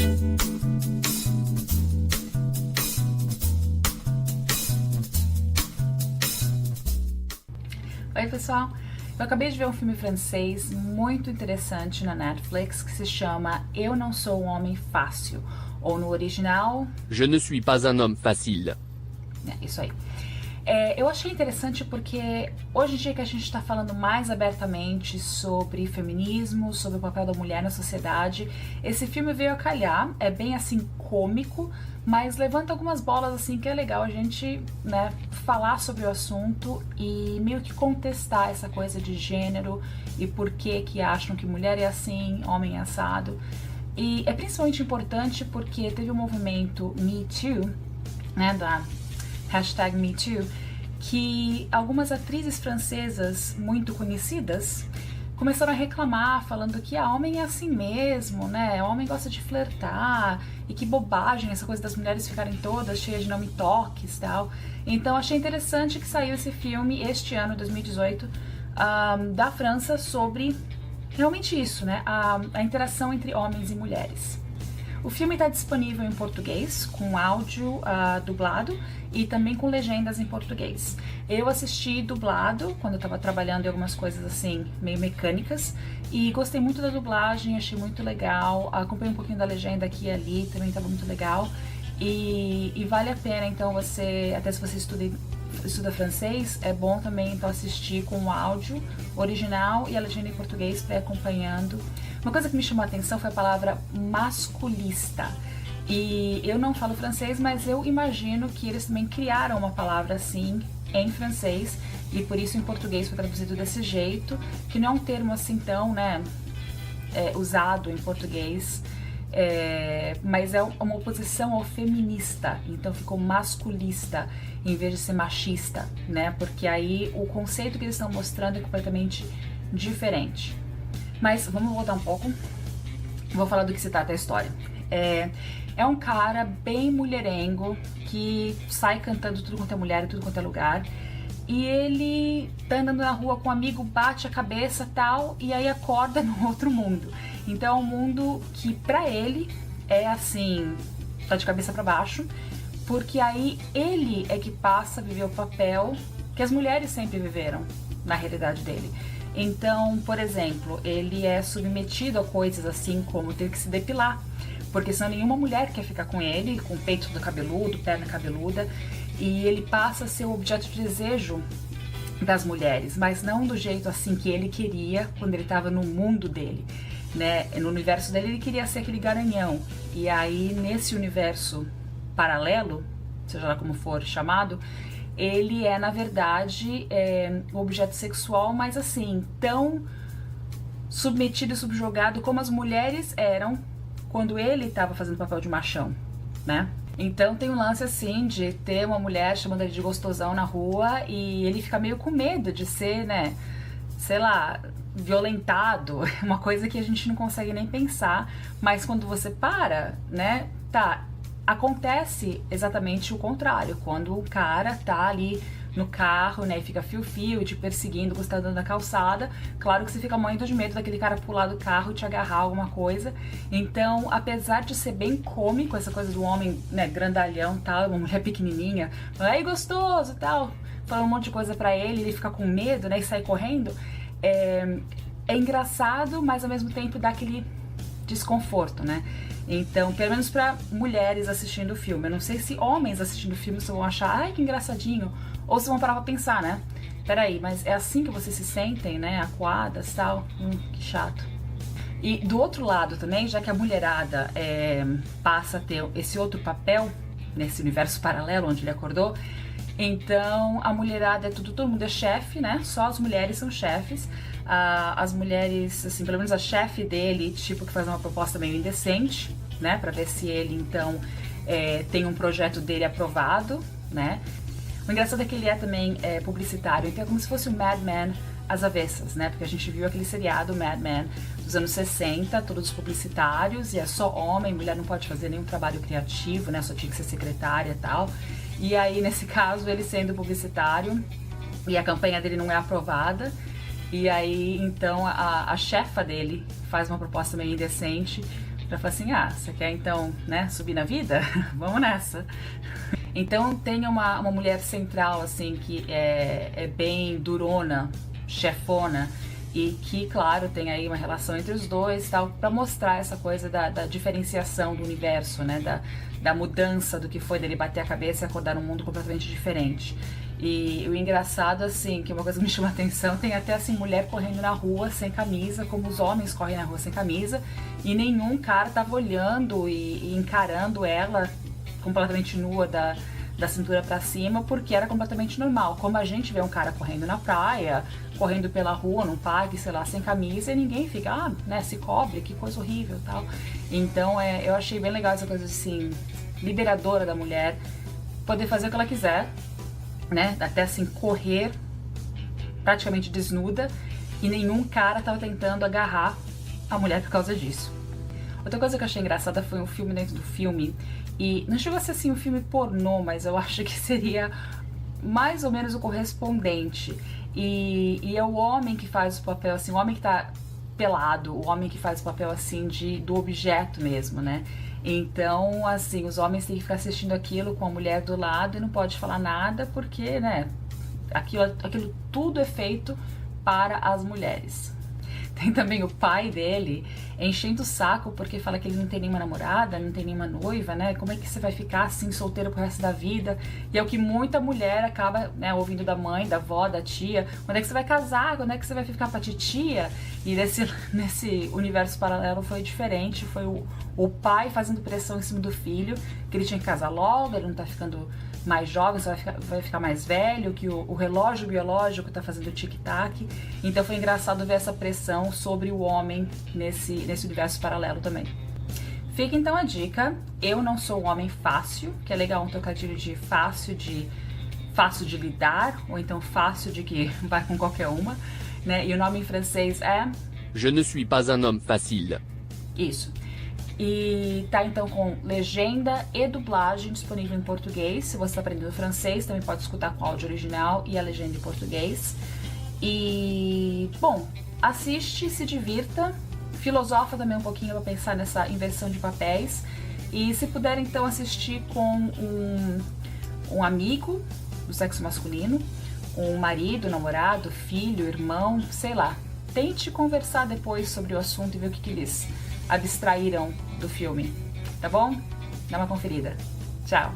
Oi pessoal, eu acabei de ver um filme francês muito interessante na Netflix que se chama Eu Não Sou um Homem Fácil, ou no original... Je ne suis pas un homme facile. É, isso aí. Eu achei interessante porque hoje em dia que a gente está falando mais abertamente sobre feminismo, sobre o papel da mulher na sociedade, esse filme veio a calhar, é bem assim cômico, mas levanta algumas bolas assim que é legal a gente, né, falar sobre o assunto e meio que contestar essa coisa de gênero e por que acham que mulher é assim, homem é assado. E é principalmente importante porque teve o movimento Me Too, né, da hashtag MeToo, que algumas atrizes francesas muito conhecidas começaram a reclamar, falando que homem é assim mesmo, né? Homem gosta de flertar, e que bobagem essa coisa das mulheres ficarem todas cheias de não me toques e tal. Então achei interessante que saiu esse filme este ano, 2018, da França, sobre realmente isso, né? A interação entre homens e mulheres. O filme está disponível em português, com áudio dublado e também com legendas em português. Eu assisti dublado quando eu estava trabalhando em algumas coisas assim, meio mecânicas, e gostei muito da dublagem, achei muito legal, acompanhei um pouquinho da legenda aqui e ali, também estava muito legal, e vale a pena então você, até se você estuda francês, é bom também então assistir com o áudio original e a legenda em português para ir acompanhando. Uma coisa que me chamou a atenção foi a palavra masculista. E eu não falo francês, mas eu imagino que eles também criaram uma palavra assim em francês e por isso em português foi traduzido desse jeito, que não é um termo assim tão, né, usado em português, mas é uma oposição ao feminista, então ficou masculista em vez de ser machista, né, porque aí o conceito que eles estão mostrando é completamente diferente. Mas vamos voltar um pouco, vou falar do que se trata a história. É um cara bem mulherengo que sai cantando tudo quanto é mulher e tudo quanto é lugar, e ele tá andando na rua com um amigo, bate a cabeça tal, e aí acorda no outro mundo. Então é um mundo que pra ele é assim, tá de cabeça pra baixo, porque aí ele é que passa a viver o papel que as mulheres sempre viveram na realidade dele. Então, por exemplo, ele é submetido a coisas assim como ter que se depilar, porque senão nenhuma mulher quer ficar com ele, com o peito todo cabeludo, perna cabeluda, e ele passa a ser o objeto de desejo das mulheres, mas não do jeito assim que ele queria quando ele estava no mundo dele, né? No universo dele ele queria ser aquele garanhão, e aí nesse universo paralelo, seja lá como for chamado, ele é, na verdade, o objeto sexual, mas assim, tão submetido e subjugado como as mulheres eram quando ele estava fazendo papel de machão, né? Então tem um lance assim de ter uma mulher chamando ele de gostosão na rua e ele fica meio com medo de ser, né, sei lá, violentado, uma coisa que a gente não consegue nem pensar, mas quando você para, né, acontece exatamente o contrário, quando o cara tá ali no carro, né, e fica fio-fio, te perseguindo, você tá andando na calçada, claro que você fica morrendo de medo daquele cara pular do carro e te agarrar alguma coisa. Então, apesar de ser bem cômico, essa coisa do homem, né, grandalhão, tal, uma mulher pequenininha, aí gostoso, tal, falando um monte de coisa pra ele fica com medo, né, e sai correndo, é engraçado, mas ao mesmo tempo dá aquele desconforto, né? Então, pelo menos pra mulheres assistindo o filme. Eu não sei se homens assistindo o filme vão achar, ai, que engraçadinho, ou se vão parar pra pensar, né? Peraí, mas é assim que vocês se sentem, né? Acuadas, tal? Que chato. E do outro lado também, já que a mulherada passa a ter esse outro papel, nesse universo paralelo onde ele acordou, então a mulherada todo mundo é chefe, né? Só as mulheres são chefes. As mulheres, assim, pelo menos a chefe dele, tipo, que faz uma proposta meio indecente, né? Pra ver se ele, então, tem um projeto dele aprovado, né? O engraçado é que ele também publicitário, então é como se fosse o Mad Men às avessas, né? Porque a gente viu aquele seriado Mad Men dos anos 60, todos publicitários, e é só homem, mulher não pode fazer nenhum trabalho criativo, né? Só tinha que ser secretária e tal. E aí, nesse caso, ele sendo publicitário, e a campanha dele não é aprovada, e aí, então, a chefa dele faz uma proposta meio indecente Ela fala assim, você quer então, né, subir na vida? Vamos nessa. Então tem uma mulher central, assim, que é bem durona, chefona, e que, claro, tem aí uma relação entre os dois, tal, para mostrar essa coisa da diferenciação do universo, né, da mudança do que foi dele bater a cabeça e acordar num mundo completamente diferente. E o engraçado, assim, que uma coisa que me chama a atenção, tem até, assim, mulher correndo na rua sem camisa, como os homens correm na rua sem camisa, e nenhum cara tava olhando e encarando ela completamente nua da cintura pra cima, porque era completamente normal. Como a gente vê um cara correndo na praia, correndo pela rua, num parque, sei lá, sem camisa, e ninguém fica, né, se cobre, que coisa horrível, tal. Então, eu achei bem legal essa coisa, assim, liberadora da mulher, poder fazer o que ela quiser, né, até assim, correr praticamente desnuda, e nenhum cara tava tentando agarrar a mulher por causa disso. Outra coisa que eu achei engraçada foi um filme dentro do filme, e não chegou a ser assim um filme pornô, mas eu acho que seria mais ou menos o correspondente. E é o homem que faz o papel, assim, o homem que tá pelado, o homem que faz o papel, assim, do objeto mesmo, né? Então, assim, os homens têm que ficar assistindo aquilo com a mulher do lado e não pode falar nada porque, né, aquilo tudo é feito para as mulheres. Tem também o pai dele enchendo o saco porque fala que ele não tem nenhuma namorada, não tem nenhuma noiva, né? Como é que você vai ficar assim solteiro pro resto da vida? E é o que muita mulher acaba, né, ouvindo da mãe, da avó, da tia. Quando é que você vai casar? Quando é que você vai ficar pra titia? E nesse universo paralelo foi diferente. Foi o pai fazendo pressão em cima do filho, que ele tinha que casar logo, ele não tá ficando mais jovem, você vai ficar mais velho, que o relógio biológico tá fazendo tic-tac. Então foi engraçado ver essa pressão sobre o homem nesse universo paralelo também. Fica então a dica, Eu Não Sou um Homem Fácil, que é legal um trocadilho de fácil de lidar, ou então fácil de que vai com qualquer uma, né? E o nome em francês é Je ne suis pas un homme facile. Isso. E tá então com legenda e dublagem disponível em português. Se você está aprendendo francês, também pode escutar com o áudio original e a legenda em português. E, bom, assiste, se divirta, filosofa também um pouquinho para pensar nessa inversão de papéis. E se puder, então, assistir com um amigo do sexo masculino, um marido, namorado, filho, irmão, sei lá. Tente conversar depois sobre o assunto e ver o que eles abstraíram do filme, tá bom? Dá uma conferida. Tchau!